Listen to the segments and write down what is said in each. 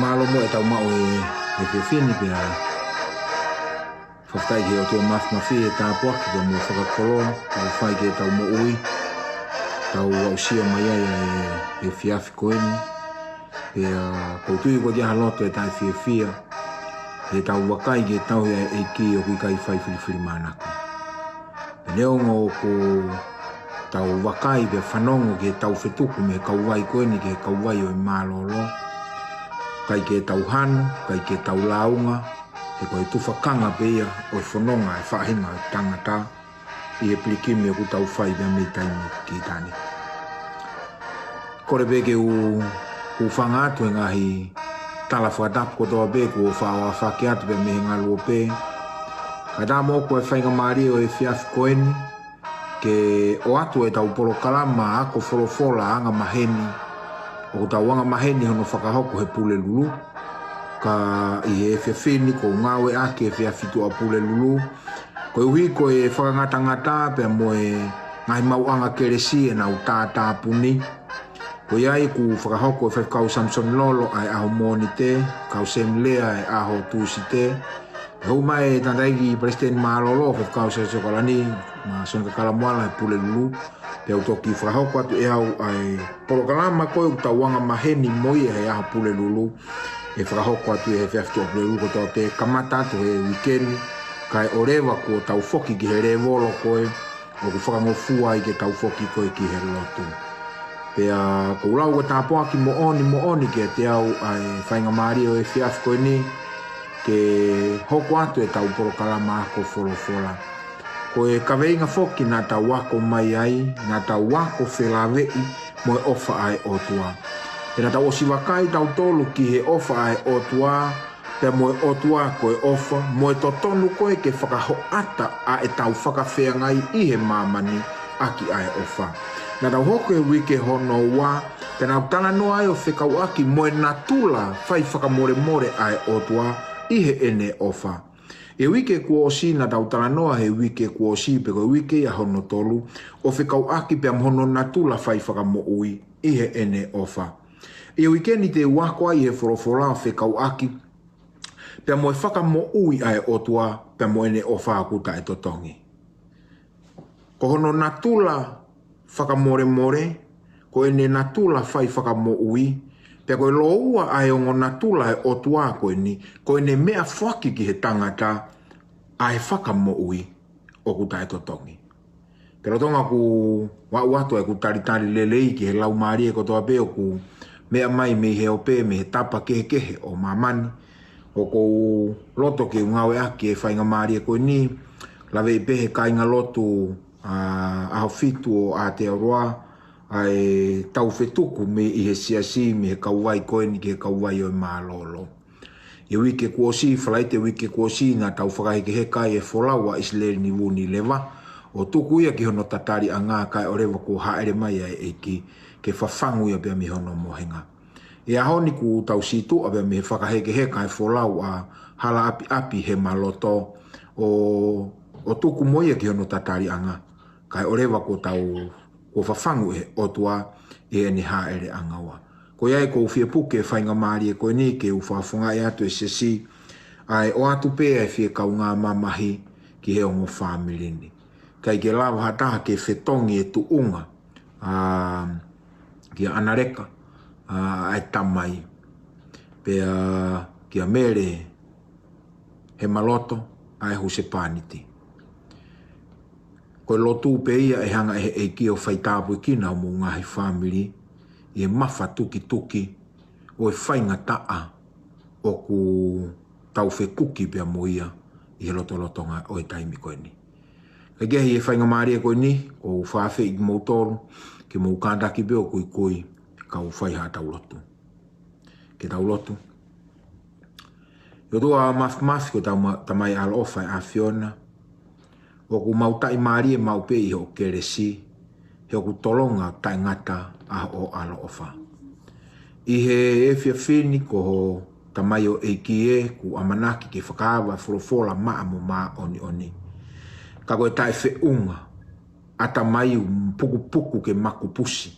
malo mo e tau mao e fini pia whaftai ke o tō mafi e tāpuaki ka mua whakakolo tau whai ke tau mo ui tau au sia mai ai e fiafi koeni pia koutui ko kia haloto e tai fia e tau wakai ke tau e ki o kui kai whai whiri manako e neongo ko tau wakai pe whanongo ke tau whetuku me kauwai koeni ke kauwai o i malolo kai ke tau hanu, kai ke tau launga, e koe tufakanga pia o i whanonga e whahinga e tangata i e plikimi o ku tau whai mea mei taimi ki tani. Kore peke u whangatu e ngahi tala whakatapu ko toa peku o whawa whake atu pe mehe ngalu o pe. Kai tā mōko e whainga maari o e fiafi koeni, ke o atu e tau polo kalama ako wholofola anga maheni, o tau wanga maheni hono whakahoko he pule lulu. Ka i he whiawhini ko ngawe ake he whiawhitu a pule lulu. Ko i hui ko e whakangata pia mo e ngahi mauanga keresi e nau tātā puni. Ko iai ku whakahoko e whakau Samson Lolo ai aho mōni te, kau Sem Lea e aho tūsi te. Hau mai tandaigi President Malolo whakau sa sokalani, ma sonka kalamuala he pule lulu. Pea utoki whakahoko atu e au ai porokalama koe u tauanga maheni moi e aho pule lulu. E whakahoko atu e whiawhitu o pule lulu ko tau te kamata atu he wikeni. Kai o rewa ko tau whoki ki he rewolo koe. O ku whakangofua i ke tau whoki koe ki he lotu. Pea ko ulau ko tāpoa ki mo oni ke te au ai whainga maari o e whiawhi koe ni. Ke hoko atu e tau porokalama ako wholofola. Ko e kaweinga whoki nā tau wako mai ai, nā tau wako whelawei mo e ofa ai o tua. E nā tau osiwakai tau tolu ki he ofa ai o tua, pe mo e o tua ko e ofa, mo e totonu koe ke whakahoata a e tau whakawhengai i he mamani aki ai ofa. Nā tau hoko e wike hono wā, pe nā tana no ai o whekau aki mo e natula whai whakamore ai o tua i he ene ofa. E wike kua osi na tau talanoa he wike kua osi pe koe wike ia hono tolu o whikau aki pe amhono natula whai whakamo ui i he ene ofa. E wike ni te wako ai he whorofora o whikau aki pe amo e whakamo ui ai otua pe amo ene ofa akuta e totongi. Ko hono natula whakamore ko ene natula whai whakamo ui pe koe loua ai o natula e otua koe ni, koe ne mea whaki ki he tangata ai whakamo ui o kuta e totongi. Pero tonga ku wau atu e ku taritari lelei ki he lau maari e kotoa peo ku mea mai me he ope me he tapa kehe o mamani. O kou loto ki ungawe aki e whainga maari e koe ni, lawe i pehe kainga lotu aho fitu o Aotearoa, ai tau whetuku me i he siasi me he kauwai koe ni ke he kauwai o i Malolo. I wike kuosi, whalaite wike kuosi ngā tau whakaheke he kai e wholaua Israel ni wuni lewa. O tuku ia ki hono tatari a ngā kai o rewa ko haere mai ai e ki ke whawhangu ia pia mi hono mohenga. E ahoni ku tau situ a pia mi he whakaheke he kai wholau a hala api he maloto o tuku moia ki hono tatari a ngā kai o rewa ko tau ko whawhangu he otua e ene haere a ngawa. Ko iai ko whia puke e whainga maari e koe ni ke u whawhunga e atu e sesi ai o atu pēa e whia kau ngā mamahi ki he ongo whāmirini. Kai ke lawa hataha ke whetongi e tu unga ki a anareka ai tamai pēa ki a mere he maloto ai huse pāniti. Koe lotu pe ia e hanga e ki o whaitāpu i kina o mu ngahi whamiri i e mawha tuki o e whainga taa o ku tau whekuki pia mo ia i he lotonga o e taimi koe ni. Ka gehi e whainga maari e koe ni o whawhi i mautoru ki mou kāndaki pe o kui ka o whaiha tau lotu. Ke tau lotu. Yo tua maf ko tamai ala ofa e a Fiona. O ku mautai maari e mau pe i ho keresi, he o ku tolonga tai ngata a o ala ofa. I he e whiawhini ko ho tamai o eikie ku amanaki ke whakaawa wholofola maamu maa oni. Ka koe tai whiunga, a tamai puku ke maku pusi.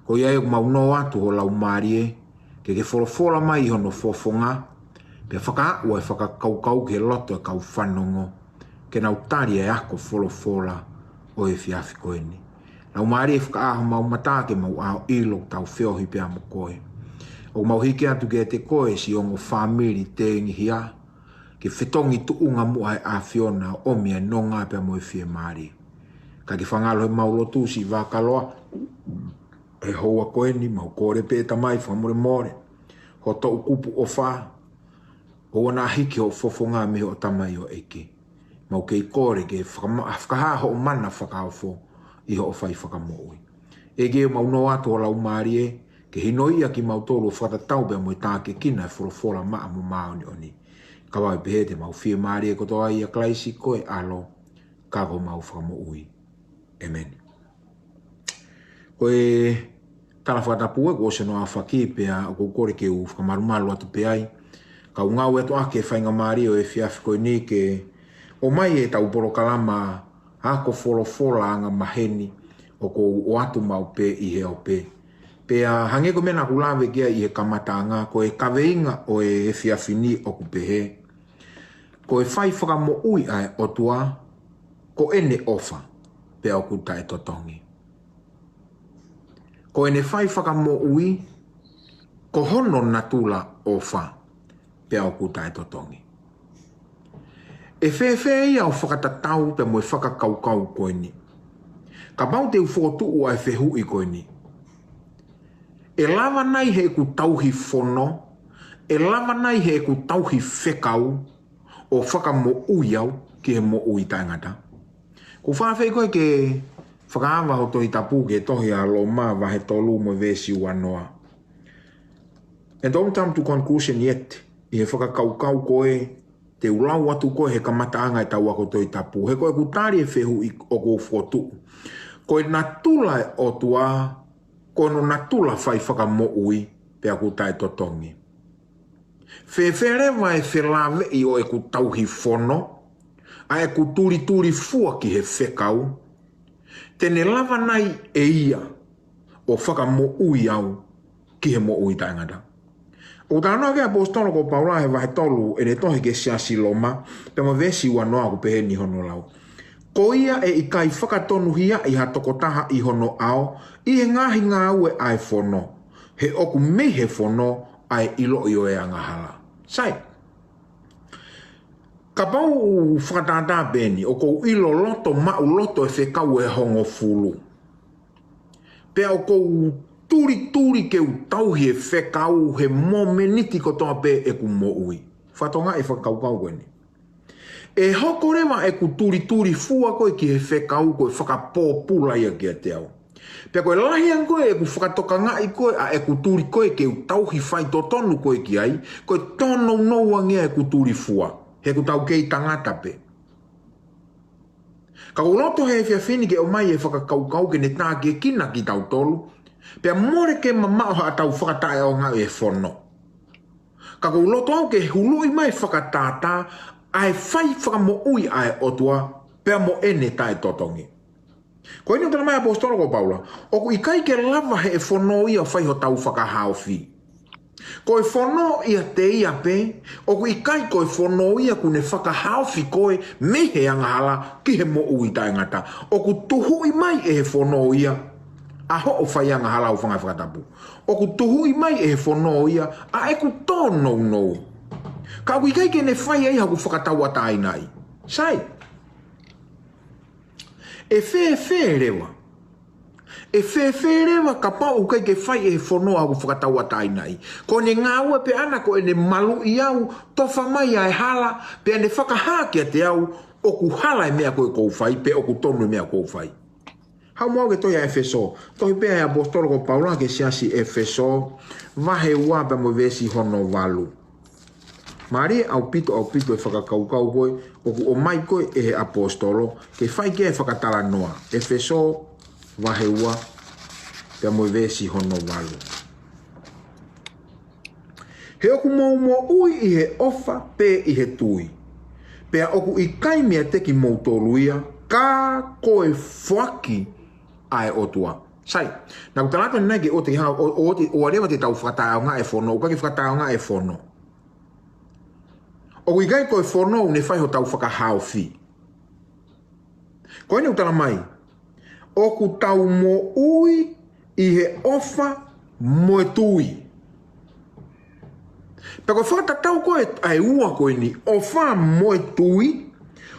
Ko iai o mauno atu ho lau maari e, ke wholofola mai hono fofonga, pe whaka ua e whakakaukau ke loto e kau whanongo, ke nau tari e ako wholofola o e whiawhi koe ni. Nau maari e whakaaho mau mata ke mau ao ilo tau whiohi pe amo koe. O mau hiki atu ke te koe si ongo whamiri te ingi hia, ke whetongi tuunga mua e a whiona o mea nonga pe amo e whie maari. Ka ki whangalo he mau lotu si wakaloa, e hoa koe ni mau kore pe tamai whamore more, ho to ukupu o wha, o wana hiki ho fofonga me o tamai o eke. Mau kei kore ke whakaha o mana whakawho i ho o whai whakamoui. Ege mau no atu o lau maari e, ke hino ia ki mau tolu whakatatau bea moe tāke kina e wholofola maa mo maoni oni. Kawai pehe te mau whie maari e kotoa ia klaisi koe alo, kako mau whakamoui. Amen. Koe tala whakatapu e ko se no a whaki pea o kore ke u whakamarumalu atu peai. Ka ungau e to ake whainga maari o e whiawhi koe ni ke o mai e tau poro kalama ako wholofola anga maheni o ko o atu mau pe i he o pe. Pea hange ko mena kulawe kia i he kamatanga ko e kaweinga o e whiawhini o ku pehe. Ko e whai whakamo ui ai o tua ko ene ofa pea o ku tae totongi. Ko ene whai whakamo ui ko hono natula ofa pea o ku tae totongi. E whewhe ia o whakatatau pe mo e whakakaukau koe ni. Ka mau te ufotu ua e whehu i koe ni. E lava nai he ku tauhi whono, e lava nai he ku tauhi whekau o whakamo ui au ki he mo ui tangata. Ko whawhei koe ke whakaawa ho tohi tapu ke tohi a lo maa wahe tolu mo vesi wanoa. And don't come to conclusion yet. I he whakakaukau koe te ulau atu koe he kamataanga e tau ako toi tapu. He koe kutari e whehu i o kou whotu. Koe natula e o tua, koe no natula whai whakamo ui pe a kutai totongi. Whewherewa e whelawe i o e kutauhi whono, a e kuturi fua ki he whekau, tene lava nai e ia o whakamo ui au ki he mo ui taingata. O tāna ke apostolo ko Paula he wahe tolu e ne tohi ke siasi loma, pe ma vesi ua noa ku pehe ni hono lau. Ko ia e i kai whakatonu hia i ha tokotaha i hono ao, i he ngahi ngā ue ai whono. He oku me he whono ai ilo i o e angahala. Sai. Ka pau whakatata beni o kou ilo loto mau loto e whekau e hongo fulu. Pea o kou turi ke u tauhi e whekau he mo meniti ko toa pe e ku mo ui. Whatonga e whakaukau koe ni. E hoko rewa e ku turi fua koe ki he whekau koe whakapōpula ia kia te au. Pea koe lahian koe e ku whakatoka ngai koe a e ku turi koe ke u tauhi whai to tonu koe ki ai, koe tono noua ngea e ku turi fua. He ku tau kei tangata pe. Ka uloto he whiawhini ke o mai e whakakaukau ke ne tā ke kina ki tau tolu, pea more ke mamao ha tau whakatae o ngā e whono. Ka uloto au ke hului mai whakatata, ai whai whakamo ui ai otua, pea mo ene tae totongi. Ko ino tana mai apostolo ko Paula, oku i kai ke lava he e whono ia whai ho tau whakahauwhi. Ko e whono ia te ia pe, oku i kai ko e whono ia kune whakahauwhi koe me he angahala ki he mo ui tae ngata. Oku tuhu i mai e he whono ia, a ho o whai angahala u whangai whakatapu. Oku tuhu i mai e he whono ia, a e ku tōnou nou. Ka ui kai ke ne whai ai haku whakatau ata ainai. Sai. E whe rewa. E whe rewa ka pau kai ke whai e whono haku whakatau ata ainai. Ko ne ngā ua pe ana ko e ne malu i au, tofa mai ai hala, pe ane whakahakia te au, oku hala e mea koe kou whai, pe oku tonu e mea kou whai. Hau mau ke toi a Efeso. Toi pēa e apostolo ko Paula ke siasi Efeso, vahe ua pe mo vesi hono walu. Mari au pito e whakakaukau koe, oku o mai koe e he apostolo, ke whai ke e whakatala noa. Efeso, vahe ua, pe mo vesi hono walu. He oku mo ui i he ofa pe i he tui. Pea oku i kaimea teki moutoluia, ka koe whaki ai otua. Sai, na kutalata na ke o te ha o rewa te tau whakatao ngā e whono, o kake whakatao ngā e whono. O kui kai koe whono ne whai ho tau whakahao whi. Koe ne utala mai, o ku tau mo ui I he ofa mo e tui. Peko whakatatau koe ai ua koe ni, ofa mo e tui,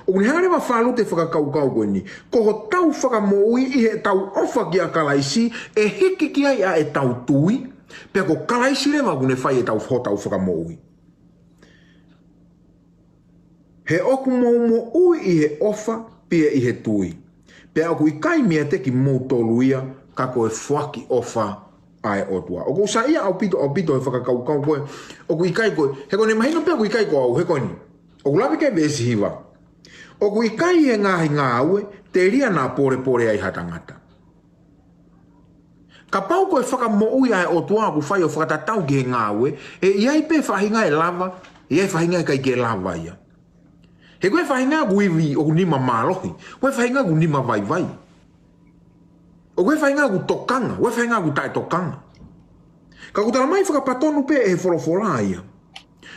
o ni harewa whalu te whakakaukau koe ni, ko ho tau whakamoui I he tau ofa ki a kalaisi, e hiki ki ai a e tau tui, peko kalaisi rewa kune whai e tau whakamoui. He oku mo ui I he ofa, pia I he tui. Pea oku I kai mea te ki mou toluia, ka koe whaki ofa ai otua. O ko sa ia au pito e whakakaukau koe. O ku I kai koe, he koe ne mahino pia ku I kai koe au, he koe ni. O ku lawi kai vesi hiwa. O ku I kai he ngahi ngā aue, te ria nā pore ai hatangata. Ka pau koe whakamoui ai otua ku whai o whakatatau ki he ngā aue, e iai pe whahinga e lava, iai whahinga e kai ke lava ia. He koe whahinga ku iwi o ku nima mālohi, koe whahinga ku nima vai. O koe whainga ku tokanga, koe whainga ku tae tokanga. Ka kutara mai whakapatonu pe e wholofola ia.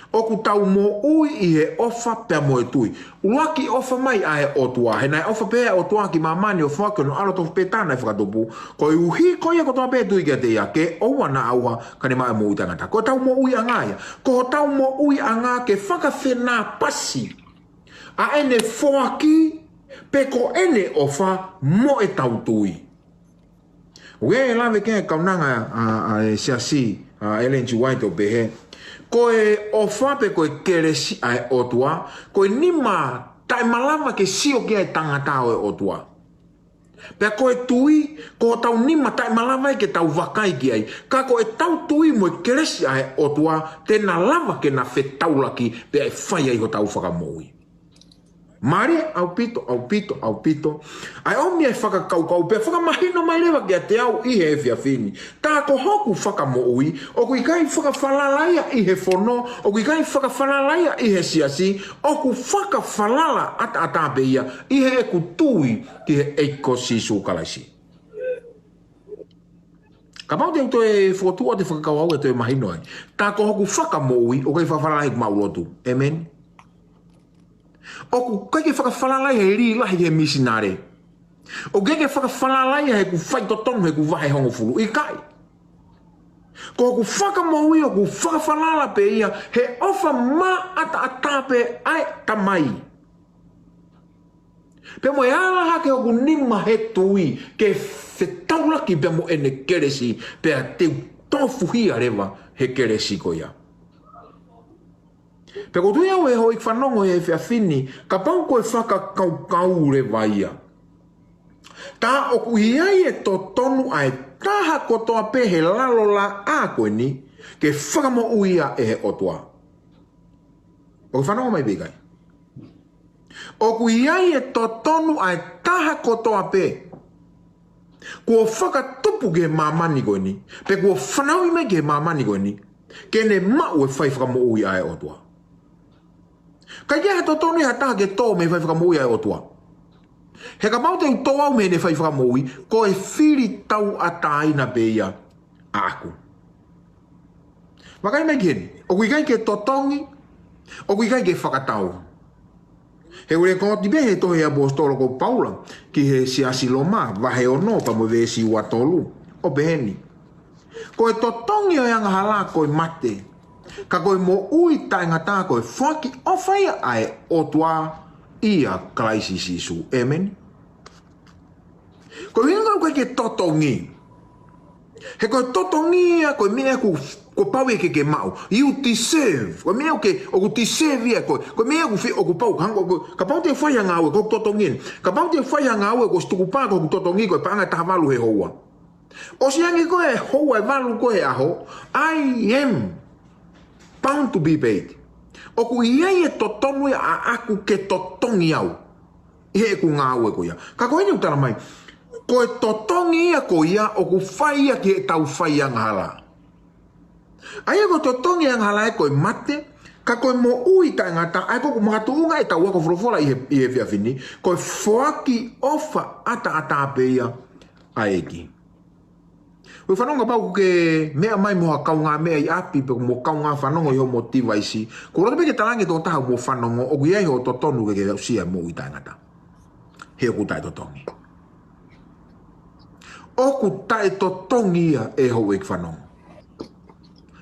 O ku tau mo ui I he ofa pea mo e tui. Uruaki ofa mai a he otua, he nai ofa pe otua ki mamani o whake no alotofu pe tāna e whakatopu, ko I uhi koia kotoa pe tui kia te ia, ke oua na auha ka ne mai mo ui tangata. Ko tau mo ui a ngāia, ko tau mo ui a ngā ke whakawhena pasi. A ene whoaki, pe ko ene ofa mo e tau tui. Uke e lawe kea kaunanga a siasi Ellen G. White o pehe. Koe o whape koe keresi ai otua, koe nima tai malama ke sio kia e tangatao e otua. Pea koe tui, ko tau nima tai malama ke tau wakai ki ai. Ka koe tau tui mo e keresi ai otua, tena lava ke na whetaulaki pea e whai ai ho tau whakamoui. Mare, au pito. Ai omi ai whakakaukau, pia whakamahino mai lewa kia te au I he whia whini. Tā ko hoku whakamoui, o kui kai whakawhalalaia I he whono, o kui kai whakawhalalaia I he siasi, o ku whakawhalala ata ia, I he eku tui ki he eiko sisu kalaisi. Ka pau te uto e whotua te whakakau au e te mahino ai. Tā ko hoku whakamoui, o kai whakawhalalaia ki maulotu. Amen. O ku kake whakawhalalai he ri lahi he misinare. O kake whakawhalalai he ku whai totonu he ku wahe hongo fulu. I kai. Ko ku whakamoui o ku whakawhalala pe ia he ofa ma atape ai tamai. Pe mo e ala hake o ku nima he tui ke whetaulaki pe mo ene keresi pe a te tofuhia rewa he keresi ko ia. Pe ko tui au e hoi whanongo e whia whini, ka pau koe whakakaukau re waia. Tā o kuhiai e to tonu ai taha kotoa pe he lalola a koe ni, ke whakamo uia e he otua. O whanongo mai bekai. O kuhiai e to tonu ai taha kotoa pe, kua whakatupu ke mamani koe ni, pe kua whanau ime ke mamani koe ni, ke ne mau e whai whakamo uia e otua. Kai kia he totoni ha taha ke tō me whai whakamoui ai otua. He ka mau te u tō au me ne whai whakamoui, ko e whiri tau a tāina beia a aku. Wakai mai keni, o kui kai ke totongi, o kui kai ke whakatau. He ure koti be he tohe a bostoro ko Paula, ki he siasi loma, wahe o no pa mo vesi ua tolu, o beheni. Ko e totongi o yanga hala koe mate, ka koe mo ui tainga tā koe whaki o whaia ai o tua ia kalaisi sisu. Amen. Koe hinga koe ke totongi. He koe totongi ia koe mea ku pau e ke mau. You deserve. Koe mea o ku deserve ia koe. Koe mea o ku pau. Ka pau te whaia ngā ue koe totongin. Ka pau te whaia ngā ue koe stuku pā koe totongi koe pāngai taha walu he houa. O siangi koe houa e walu koe aho. I am bound to be paid. O ku iai e totonu a aku ke totongi au. I he ku ngā ue koe ia. Ka koe ni utara mai. Ko e totongi ia ko ia o ku whai ia ki e tau whai a ngala. Aia ko totongi a ngala e koe mate, ka koe mo ui ta ngata, ai ko ku mga tuunga e tau wako wholofola i he whiawhini, koe whoaki ofa ata ape ia a eki. O whanonga pau ke mea mai moha kaunga mea I api pe mo kaunga whanonga I ho motiva isi. Ko roto peke talange tō taha mo whanonga o kui ho to tonu ke usia mo I tangata. He ku tai to tongi. O ku tai to tongi ia e ho ek whanonga.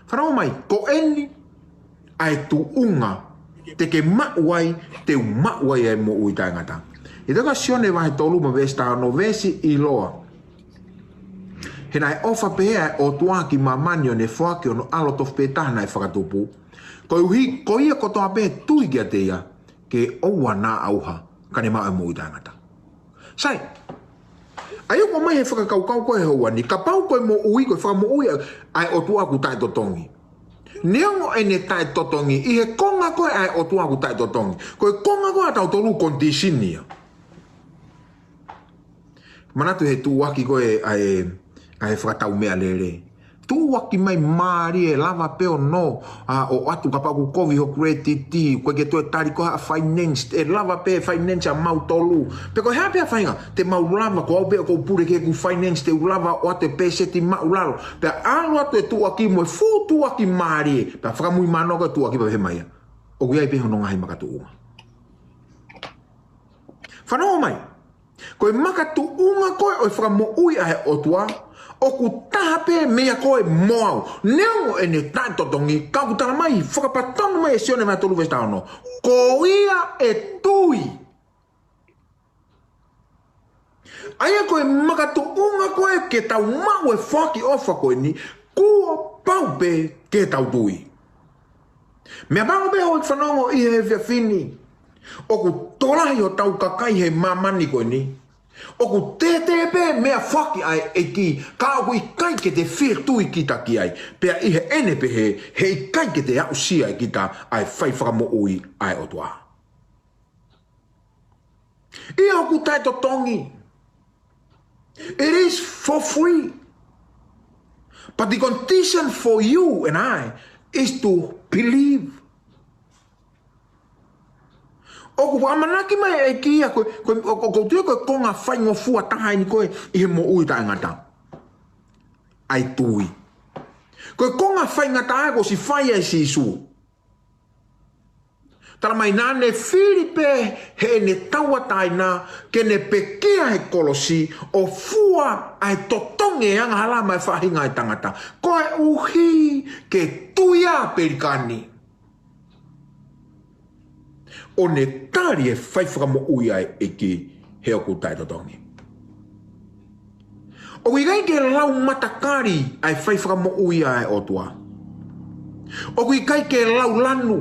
Whanonga mai, ko eni ai tu unga te ke mauai te mauai e mo ui tangata. I taka sione wahe tolu ma vesta no vesi I loa. He nai ofa pehea o tuaki mamani o ne whaki o no alo tof petaha nai whakatupu. Ko ia kotoa pehe tui kia te ia ke oua nā auha kane mau e mo I tangata. Sai, ai o mai he whakakaukau koe hoa ni ka pau koe mo ui koe whaka mo ui ai o tuaku tai totongi. Neongo e ne tai totongi I he konga koe ai o tuaku tai totongi. Koe konga koe atau tolu kondisinia. Manatu he tuaki koe ai whakatau mea lere. Tuaki mai maari e lava peo no o atu kapaku kovi ho kretiti koe ke toe tari koe a finance e lava pe finance a mau tolu. Pe koe hea pia whainga te mau lava ko au peo ko pure ke ku finance te ulava o ate pese ti mau lalo. Pe alo atu e tuaki mo e fu tuaki maari e. Pe whakamui mano koe tuaki pa he maia. O kui ai peho no ngahi makatu unga. Whanau mai. Koe makatu unga koe o e whakamo ui ahe o tua. O ku taha pe mea koe moau. Neongo e ne tai totongi. Kau ku tala mai. Whakapatonu mai e sione mai tolu vesta ono. Ko ia e tui. Aia koe makatu unga koe ke tau mau e whaki ofa koe ni. Kua pau pe ke tau tui. Mea pao pe hoi whanongo I he via fini. O ku tolahi o tau kakai he mamani koe ni. O ku te pe mea whaki ai e ki. Ka o ku I kai ke te whir tui ki ta ki ai. Pea I he ene pe he I kai ke te au sia I ki ta ai whai whakamo ui ai o tua. Ia o ku tai to tongi. It is for free. But the condition for you and I is to believe. O ku amanaki mai e kia ko tue koe konga whai ngofua tahai ni koe I he mo ui ta ngata. Ai tui. Koe konga whai ngata ai ko si whai ai si su. Tara mai nane Filipe he ne taua taina ke ne pekea he kolosi o fua ai totonge anga hala mai whahinga ai tangata. Koe uhi ke tuia perikani. O ne tari e whai whakamo ui ai e ki he oku tai totongi. O igai ke lau matakari ai whai whakamo ui ai o tua. O igai ke lau lanu.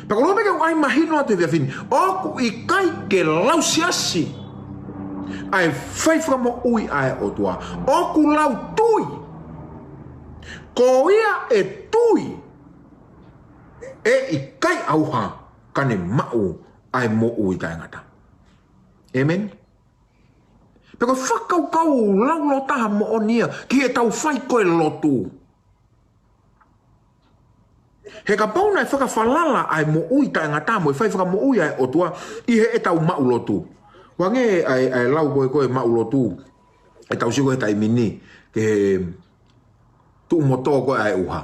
Pako lope ke ai mahino atu via fini. O igai ke lau siasi ai whai whakamo ui ai o tua. O ku lau tui. Ko ia e tui. E I kai auha kane mau ai mo ui tai ngata. Amen. Peko whakau kau lau lo taha mo onia ki e tau whai koe lotu. He ka pauna e whakawhalala ai mo ui tai ngata mo e whai whaka mo ui ai o tua I he e tau mau lotu. Wange ai lau koe mau lotu e tau siko he tai mini ke he tu moto koe ai uha.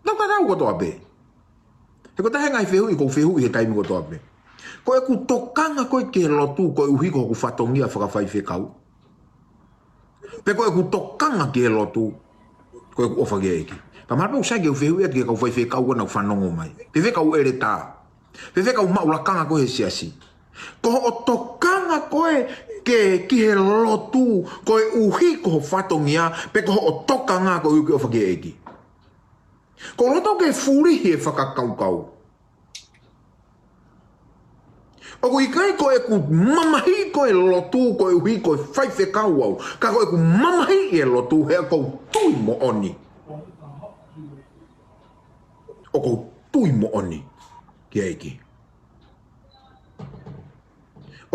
Nau ka tau kotoa pe. He ko tahe ngai whehui ko whehui he taimi ko toa pe. Ko e ku tokanga koe ke lotu ko e uhi ko ku whatongia whakawhai whekau. Pe ko e ku tokanga ke lotu ko e ku ofa ke eki. Pa marpe usai ke whehui ati ke kau whai whekau wana whanongo mai. Pe whekau ere tā. Pe whekau maulakanga koe he siasi. Ko o tokanga koe ke ki he lotu ko e uhi ko whatongia pe ko o tokanga ko e uki ofa ke eki. Ko roto ke furihi e whakakaukau. O ko ikai ko e ku mamahi ko e lotu ko e uhi ko e whai whekau au. Ka ko e ku mamahi e lotu hea ko tui mo oni. O ko tui mo oni ki eiki.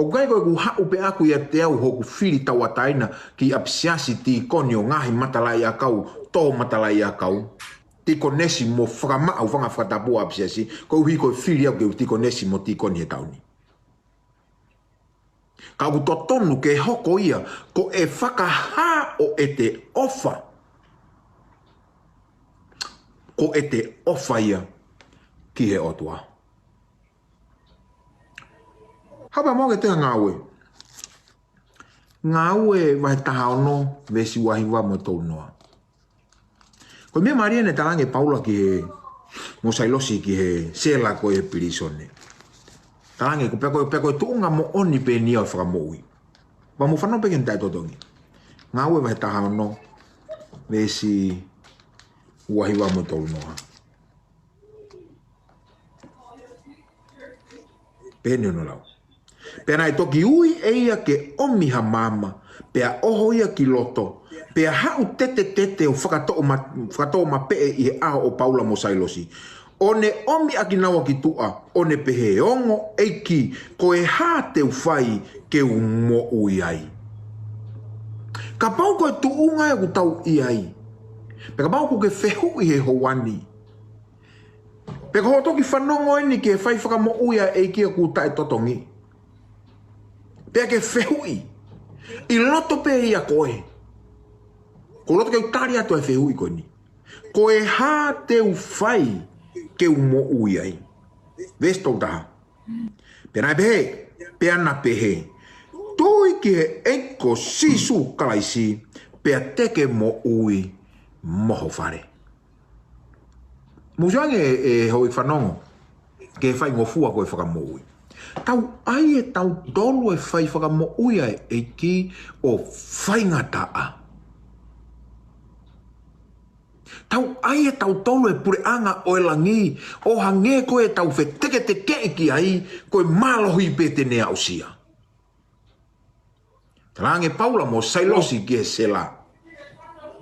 O kai ko e ku hau pe aku ia te au hoku whiri tawataina ki apsiasi ti koni o ngahi matalai a kau, tō matalai a kau. Tiko nesi mo whakama au whanga whakatapu apsiasi, ko uhi ko whiri au ke tiko nesi mo tiko ni e tauni. Ka u totonu ke hoko ia, ko e whakaha o e te ofa. Ko e te ofa ia ki he otua. Hapa mo ke te ngawe. Ngawe vai taha ono vesi wahiwa mo tau noa. Ko mea maria ne talange Paula ki he mosailosi ki he sela ko e pirisone. Talange ko peko tuunga mo oni pe ni o whakamoui. Wa mo whanau peke ntai totongi. Ngawe vai taha ono vesi wahiwa mo tau noa. Pene no lau. Pena e toki ui e ia ke omiha mama, pea oho ia ki loto, pea hau tete o whakatoa ma pee i he aho o Paula Mosailosi. O ne omi aki nawa ki tua, o ne pehe ongo eiki, ko e hā te uwhai ke u mo ui ai. Ka pau koe tu unga e ku tau i ai. Peka pau ko ke whehu i he hoani. Peka ho toki whanongo eni ke whai whakamo ui ai eiki a ku tae totongi. Pea ke whehui. I loto pe ia koe. Ko loto ke utari ato e whehui koe ni. Ko e hā te uwhai ke u mo ui ai. Vesto taha. Pena e pehe. Pea na pehe. Tui ki he eiko sisu kalaisi. Pea teke mo ui moho whare. Musuange e hoi whanongo. Ke whai ngofua koe whakamo ui. Tau ai e tau tolu e whai whakamo uia e ki o whai ngataa. Tau ai e tau tolu e pure anga o e langi o hange koe tau wheteke te kei ki ai koe malohi pe te nea usia. Talange Paula Mosailosi ki e sela.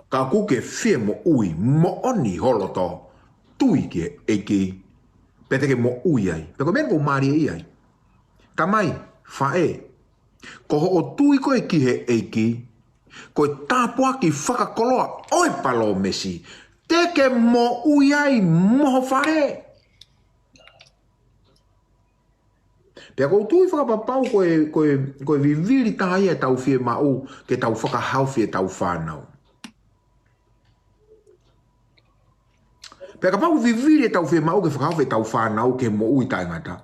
Ka kuke fie mo ui mo oni holoto tui ki e ki peteke mo ui ai. Peko mena ko maari e ai. Kamai, whae, ko ho o tui koe ki he eiki, koe tāpua ki whakakoloa oi palo mesi, teke mo uiai moho whae. Pea kou tui whakapapau koe viviri taha ia tau fie mau, ke tau whakahau fie tau whanau. Pea kapau viviri tau fie mau ke whakahau fie tau whanau ke mo ui tai ngata.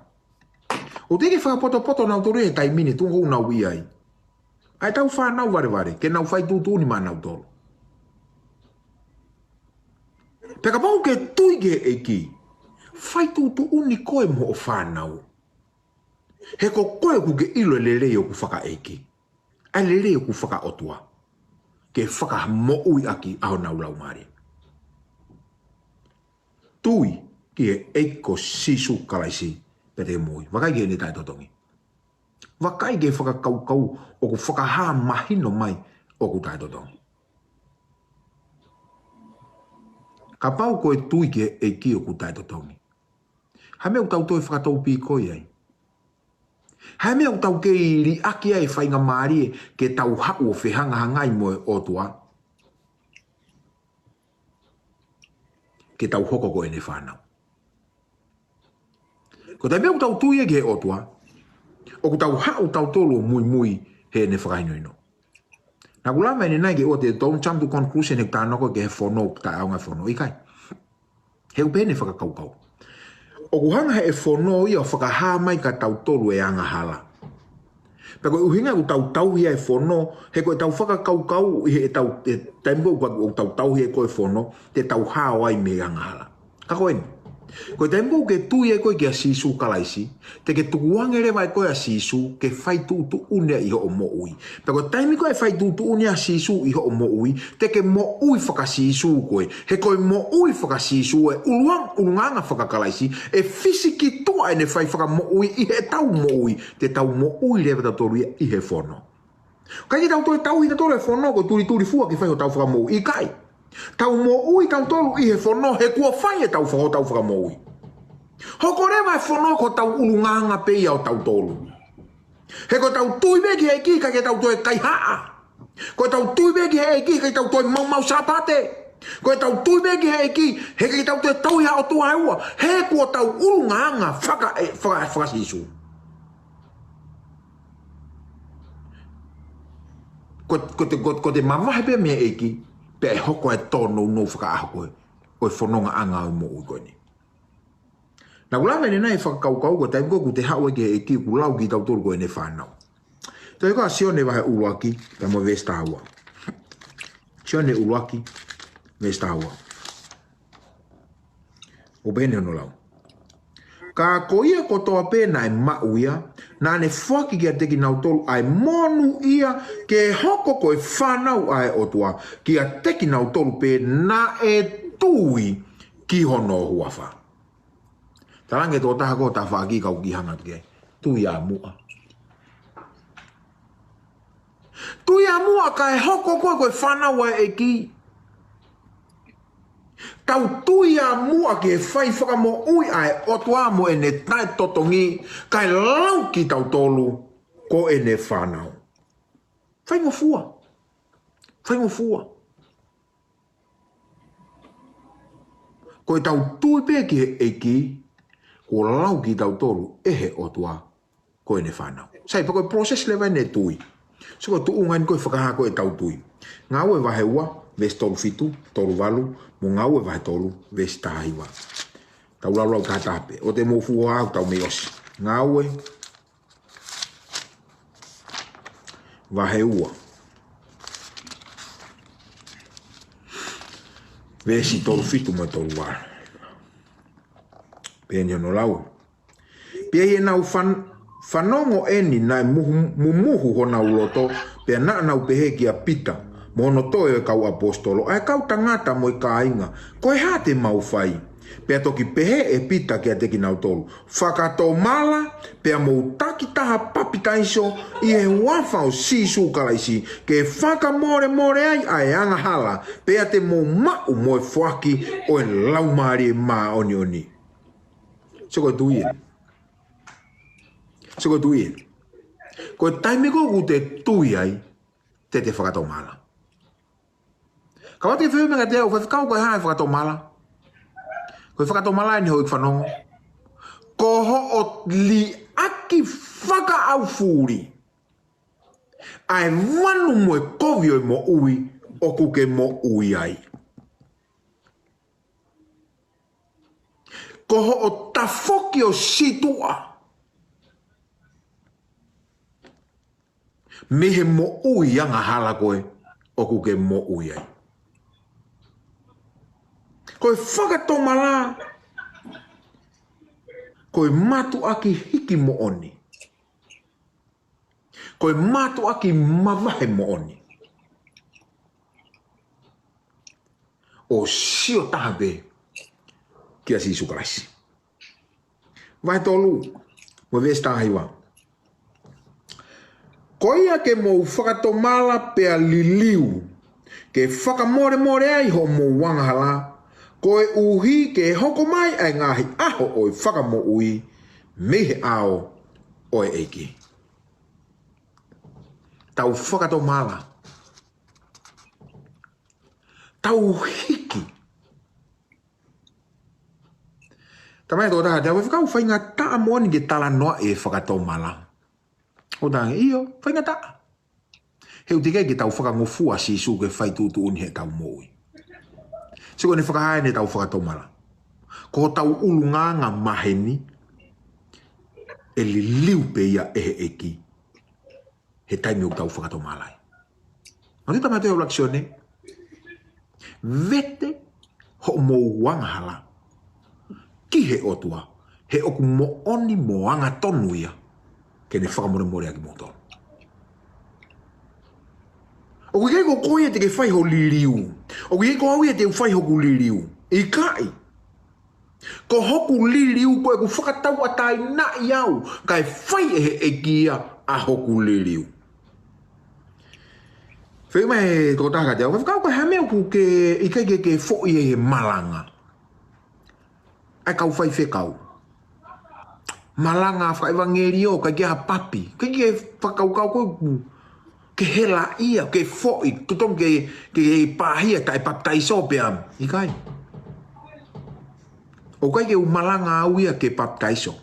O teke whakapoto nau toro e tai mine tungo nau i ai. Ai tau whanau vare, ke nau whai tūtū ni ma nau toro. Peka pau ke tui ke eki, whai tūtū uni koe mo o whanau. He ko koe ku ke ilo lele o ku whaka eki. Ai lele o ku whaka otua. Ke whaka mo ui aki aho nau lau mare. Tui ki e eiko sisu kalaisi. Pete moi, wakai ke ni tai totongi. Wakai ke whakakau o ku whakaha mahino mai o ku tai totongi. Ka pau koe tui ke e ki o ku tai totongi. Hame u tau toi whakatau pi koi ai. Hame u tau ke i ri aki ai whainga maari ke tau hau o whehanga hangai moe o tua. Ke tau hoko koe ne whanau. Ko tai mea tau tui e ke o tua. O ku tau hau tau tolo mui he ne whakainoino. Nā kulama e ne nai ke o te don't jump to conclusion he tānoko ke he whono ta aunga whono i kai. He upe ne whakakaukau. O ku hanga he whono i o whakaha mai ka tau tolo e anga hala. Peko uhinga ku tau hi e whono he koe tau whakakaukau i he tau taimbo o tau hi e koe whono te tau hao ai me anga hala. Kako eni? Koe taimbo ke tui e koe ke a sisu kalaisi, te ke tukuange rewa e koe a sisu ke whai tūtu unea i ho o mo ui. Peko taimi koe whai tūtu unea sisu i ho o mo ui, te ke mo ui whakasisu koe. He koe mo ui whakasisu e ulunganga whakakalaisi e fisiki tua e ne whai whaka mo ui i he tau mo ui, te tau mo ui rewa tatoru i he whono. Kai ki tau toi tau i tatoru e whono ko turi fua ki whai o tau whaka mo ui i kai. Tau mo ui tau tolu i he whono he kua whai e tau whaka mo ui. Hoko rewa e whono ko tau ulunganga pe ia o tau tolu. He ko tau tui beki he ki ka ke tau toi kai haa. Ko tau tui beki he ki ka ke tau toi mau sapate. Ko tau tui beki he ki he ke tau toi tau ia o tua heua. He kua tau ulunganga whaka sisu. ko te mamahe pe me eki pe hoko e tono no whaka ko o whanonga anga o mo ui ni. Na ulama ni nai whakakau ko tai ko te hawe ke eki ku lau ki tau tolu ko ne whanau. Toi ko sione wahe uruaki pe mo vesta hawa. Sione uruaki vesta hawa. O bene no lau. Ka ko ia ko toa pēna e mauia, nā ne whaki kia teki nau tolu ai monu ia ke hoko ko e whanau ai otua kia teki nau tolu pē nā e tui ki hono huawha. Tarange tō taha ko ta whaki kau ki hanga ke, tui a mua. Tui a mua ka e hoko ko e whanau ai e ki. Tau tui a mua ki e whai whakamo ui ai otua mo e ne tai totongi kai lau ki tau tolu ko e ne whanau. Whai ngo fua. Whai ngo fua. Ko e tau tui pē ki e ki ko lau ki tau tolu e he otua ko e ne whanau. Sai pa ko e process lewa ne tui. So ko tu ungan ko e whakaha ko e tau tui. Ngā ue wahe ua, ves tolu fitu, tolu walu, mo ngā ue wahe tolu, ves tahiwa. Tau lau lau tātape. O te mō fua au tau me osi. Ngā ue, wahe ua. Vesi tolu fitu mo tolu walu. Pēni ono lau. Pia e nau whanongo eni nai mumuhu hona uloto, pia na nau pehe kia pita, mono toe e kau apostolo, ai kau tangata mo i ka inga, koe hate mau whai, pia toki pehe e pita kia teki nau tolu, whakato mala, pia mou taki taha papitaiso, i he wafao sisu kalaisi, ke whaka more ai ai anga hala, pia te mou mau mo e whaki o e laumari e maa oni. Soko tuien. Soko tuien. Ko taime ko ku te tui ai, te whakato mala. Ka wate whiu menga te au, whakau koe hae whakato mala. Koe whakato mala ni hoi whanongo. Ko ho o li aki whaka au furi. Ai wanu mo e kovio mo ui, o kuke mo ui ai. Ko ho o tafoki o situa. Mehe mo ui anga hala koe, o kuke mo ui ai. Koe whakato mala. Koe matu aki hiki mo oni. Koe matu aki mawahe mo oni. O sio tabe. Kia si sukalasi. Vai tolu, mo vesta haiwa. Koia ke mo whakatomala pea liliu, ke whakamore ai ho mo wangahala, koe uhi ke hoko mai ai ngahi aho oi whakamo ui, mehe ao oi eiki. Tau whakatomala. Tau hiki. Tamai tō taha, te awe whakau whainga taa moani ke tala noa e whakato mala. O tangi, iyo, whainga taa. Heu te kei ke tau whakangofua si su ke whai tūtu uni he tau moui. Siko ne whakahae ne tau whakato mala. Ko tau ulunganga maheni, e li liu pe ia e he eki, he taimi o tau whakato malai. Anu tamai te o laksione, vete ho mou wangahala. Ki he otua, he oku mo oni mo anga tonu ia, ke ne whakamore aki mo tonu. O kui keiko koe te ke whai ho liriu, o kui keiko au ia te whai hoku liriu, i kai. Ko hoku liriu koe ku whakatau atai na iau, kai whai e kia a hoku liriu. Whai mai tō taka te au, whakau koe hameo ku ke i kai ke fōi e he malanga. Ai kau whai whekau. Malanga whaivangeri o, kai kia papi. Kai kia whakau kau koe ke hela ia, ke whoi, kutong ke pāhia tai paptai sopeam. I kai. O kai ke malanga au ia ke paptai so.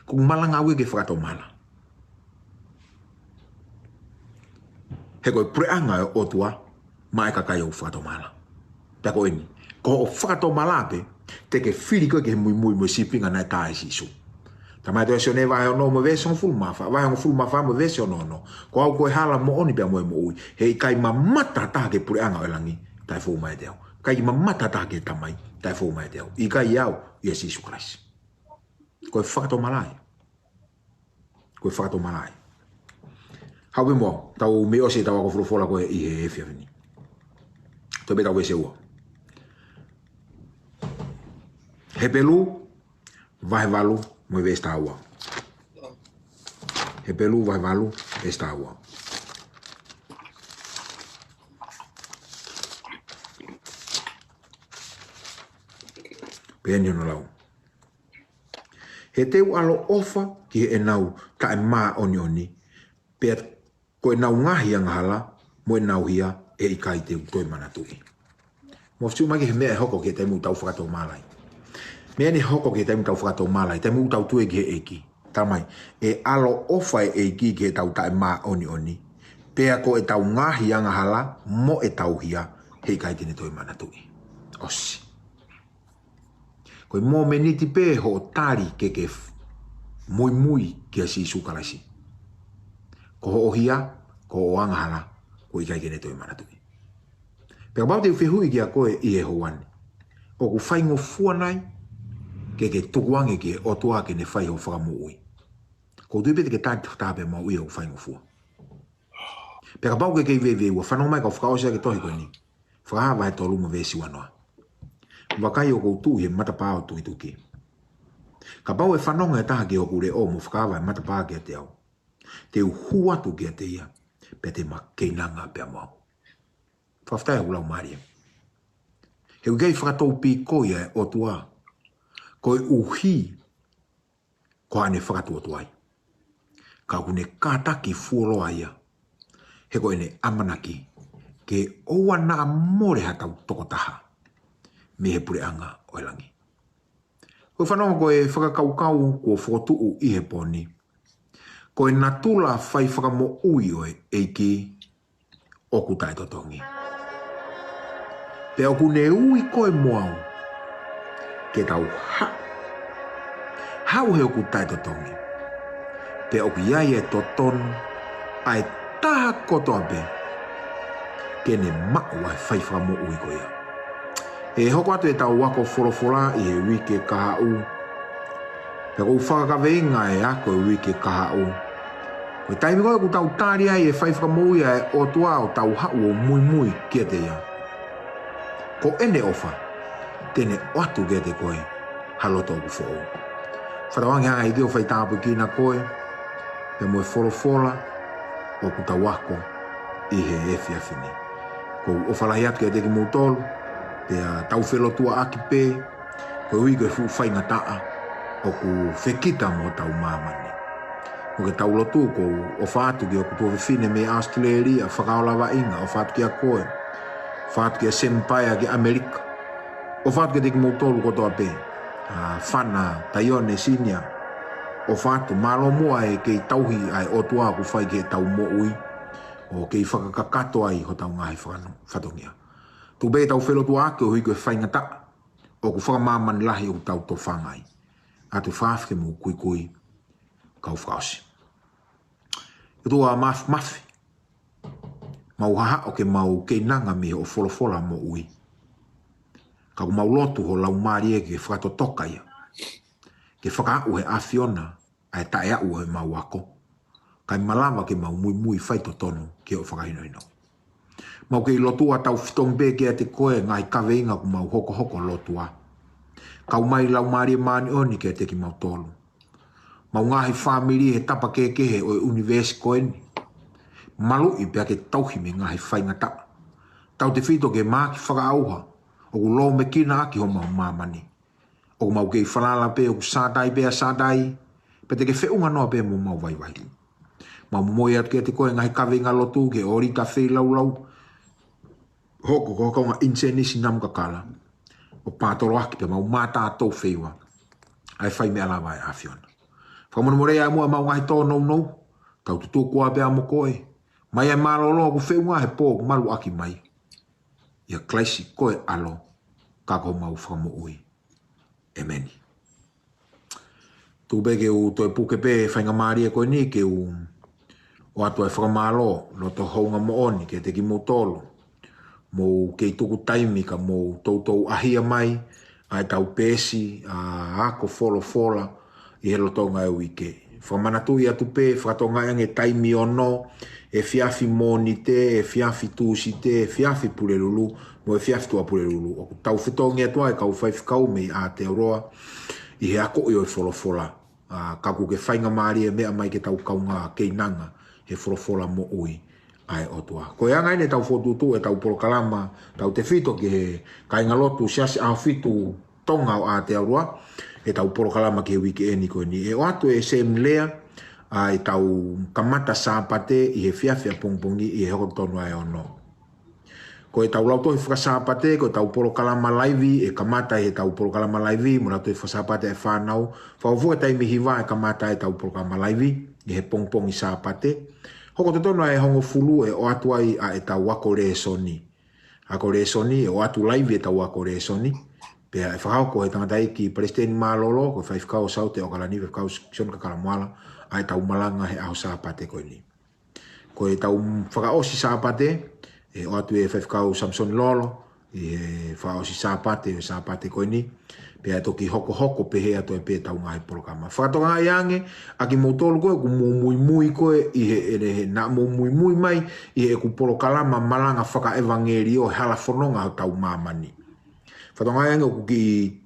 Kung malanga au ia ke whakato mala. he koe preanga o tua, mai ka kai o whakatomala. Ta koe ni, ko o whakatomala pe, te ke whiri koe ke mui sipinga nai tae sisu. Ta mai toa sione vai o no mo vese on fulmafa, vai on fulmafa mo vese o no. Ko au koe hala mo oni pia mo ui, hei kai mamata taha ke preanga o langi, tai fu mai teo. Kai mamata taha ke tamai, tai fu mai teo. I kai iau, ia sisu Christ. Koe whakatomala ai. Koe whakatomala ai. Hau mo, tau me o se tau ako furufola koe i he e whiawhini. Toi be tau e se ua. He pelu, vahe valu, mo i ve sta ua. He pelu, vahe valu, e sta ua. Pe ni no lau. He teu alo ofa ki e nau ta e maa oni. Pe koe nau ngahi anga hala, mo e nau hia e i kai teu toi manatui. Mo fitu maki he mea hoko ki e temu tau whakato malai. Mea ni hoko ki e temu tau whakato malai, temu tau tue ki he eiki. Tamai, e alo ofa e eiki ki e tau ta e maa oni. Pea ko e tau ngahi anga hala, mo e tau hia he i kai tene toi manatui. Osi. Koe mō meniti pē ho tari ke mui ki a si sukalasi. Ko ho ohia, ko o anghala, ko i kai kene toi manatui. Pea bau te uwhihui ki a koe i e hoani. O ku whaingo fuanai, ke tukuange ki e otua ke ne whai ho whakamu ui. Ko tui pete ke tāpe mau i e o whaingo fua. Pea bau ke kei vewe ua whanau mai ka whakaosea ke tohi koe ni. Whakahawa he tolu ma vesi wanoa. Wakai o koutu he matapao tui tuki. Ka pau e whanonga e taha ki o kure o mo whakawa e matapaa ki a te au. Te uhua tu ki a te ia, pe te makeinanga pe a mau. Whaftai a ulau maria. He ugei whakatou pi koia e o tua. Koe uhi, ko ane whakatua tuai. Ka kune kātaki fuoloa ia. He koe ne amanaki, ke oua na amore hatau toko taha. Me he pureanga o langi. Koe whanonga koe whakakaukau kua whotuu i he poni. Koe natula whai whakamo ui oe eiki o kutai totongi. Pe o kune ui koe moau ke tau hau he o kutai totongi. Pe o ki ai e totonu ai taha kotoa pe ke ne mau ai whai whakamo ui koe ia. E hoko atu e tau wako whorofora i he wike kaha u. Pe kou whakakaweinga e ako e wike kaha u. Koe taimi koe ku tau tāri ai e whaifkamui e o tua o tau hau o mui kia te ia. Ko ene ofa, tene oatu kia te koe, haloto ku whou. Whatawangi hanga i kio whai tāpu ki na koe, pe moe whorofora o ku tau wako i he efi awhini. Ko ofalahi atu kia te ki moutolu, pea tau whelo tua aki pē, koe ui koe whainga taa, o ku whekita mo tau māmani. O ke tau lotu ko o whātu ki o kutua whine me Australia, whakaolawa inga, o whātu ki a koe, whātu ki a Senpai ki Amerika, o whātu ki a teki moutolu kotoa pē, whana, taione, sinia, o whātu, mālo mua e kei tauhi ai o tua ku whai ke tau mo ui, o kei whakakakato ai ho tau ngahi whatongia. Tu be tau whelo tua ake o hui koe whainga ta, o ku whakamāmani lahi o tau to whangai. Atu whaafke mo kui kau whaosi. I tua mafi. Mau haha o ke mau kei nanga me o wholofola mo ui. Ka ku mau lotu ho lau maari e ke whakatotoka ia. Ke whakaau he awhiona, ai tae au he mau ako. Kai malama ke mau mui whaito tono ke o whakahinoino. Mau kei lotua tau whitong be ke a te koe ngai kaweinga ku mau hoko lotua. Kau mai lau maari e maani oni ke a te ki mau tolu. Mau ngahi whamiri he tapa ke he o universi koe ni. Malu i pia ke tauhi me ngahi whainga ta. Tau te whito ke maaki whakaauha. O ku lo me kina aki ho mau mamani. O ku mau kei whalala pe o ku sādai pe a sādai. Pe te ke whiunga noa pe mo mau vai. Mau moi atu ke te koe ngahi kaweinga lotu ke orita whi lau. Hoko kokonga insenisi nam kakala. O pātoro aki pe mau mātā tau whiwa. Ai whai me alawa e awhiona. Whakamana morea mua mau ngahi tō nou. Tau tutu kua pe amo koe. Mai e malolo ku whenua he pō ku malu aki mai. Ia klaisi koe alo kako mau whakamu ui. Emeni. Tu beke u toi puke pe whainga maari e koe ni ke u o atu e whakamalo no to hounga mo oni ke te ki mo tolo. Mo kei tuku taimi ka mo tautou ahia mai ai tau pesi a ako folo fola i he lotonga e wike. Whamanatu i atu pe whakatonga e taimi ono e fiafi moni te, e fiafi tūsi te, e fiafi pulelulu, mo e fiafi tua pulelulu. O tau whitongi atua e kau whaifikau mei a te aroa i he ako i o e folo fola. Kaku ke whainga maari e mea mai ke tau kaunga kei nanga he folo fola mo ui. Ai otua. Ko ia ngai ne tau fotutu e tau porokalama, tau te fito ki he kainga lotu siasi a fitu tonga o a te aurua, e tau porokalama ki he wiki e ni koe ni. E o atu e se mlea, e tau kamata sāpate i he fiafia pongpongi i he hokotonu ai ono. Ko e tau lauto he whakasāpate, ko e tau porokalama laivi, e kamata e tau porokalama laivi, mo lauto he whakasāpate e whanau, whaufu e taimi hiwa e kamata e tau porokalama laivi, i he pongpongi sāpate. Hoko te tono e hongo fulu e o atu ai a e tau wako re soni. Ako re soni e o atu laivi e tau wako re soni. Pea e whakauko e tangata ki Palestine Malolo, ko e whaifkau sau te o kalani, whaifkau sion kakala moala, a e tau malanga he aho sāpate koe ni. Ko e tau whakaosi sāpate, e o atu e whaifkau Samson Lolo, e whakaosi sāpate koe ni. Pea toki hoko pehe ato e pe tau ngai porokama. Whakatonga i ange, aki moutolu koe, ku mui koe, i he na mui mai, i he ku porokalama malanga whaka evangeli o hala whanonga o tau mamani. Whakatonga i ange, ku ki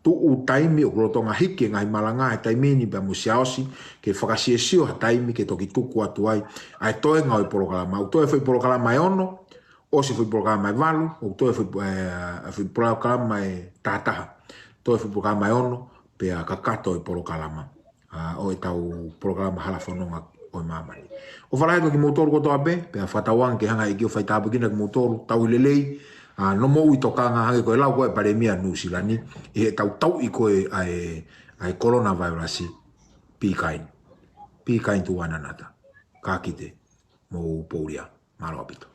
tuu taimi, o kurotonga hiki ngai malanga e taimini, pea musiaosi, ke whakasiesio ha taimi, ke toki tuku atu ai, ai toe ngau i porokalama. O toe whai porokalama e ono, o se whai porokalama e valu, o toe whai porokalama e tātaha. Toi fu programa e ono, pea kakato e porokalama. O e tau porokalama hala whanonga o e mamani. O whalaheto ki motoru kotoa pe, pea whatawang ke hanga i kio whaitapukina ki motoru, tau i lelei, no mou i tokanga hange koe lau koe paremia nusilani, i he tau i koe ai coronavirus be kind to one another. Ka kite, mou pouria, malo apito.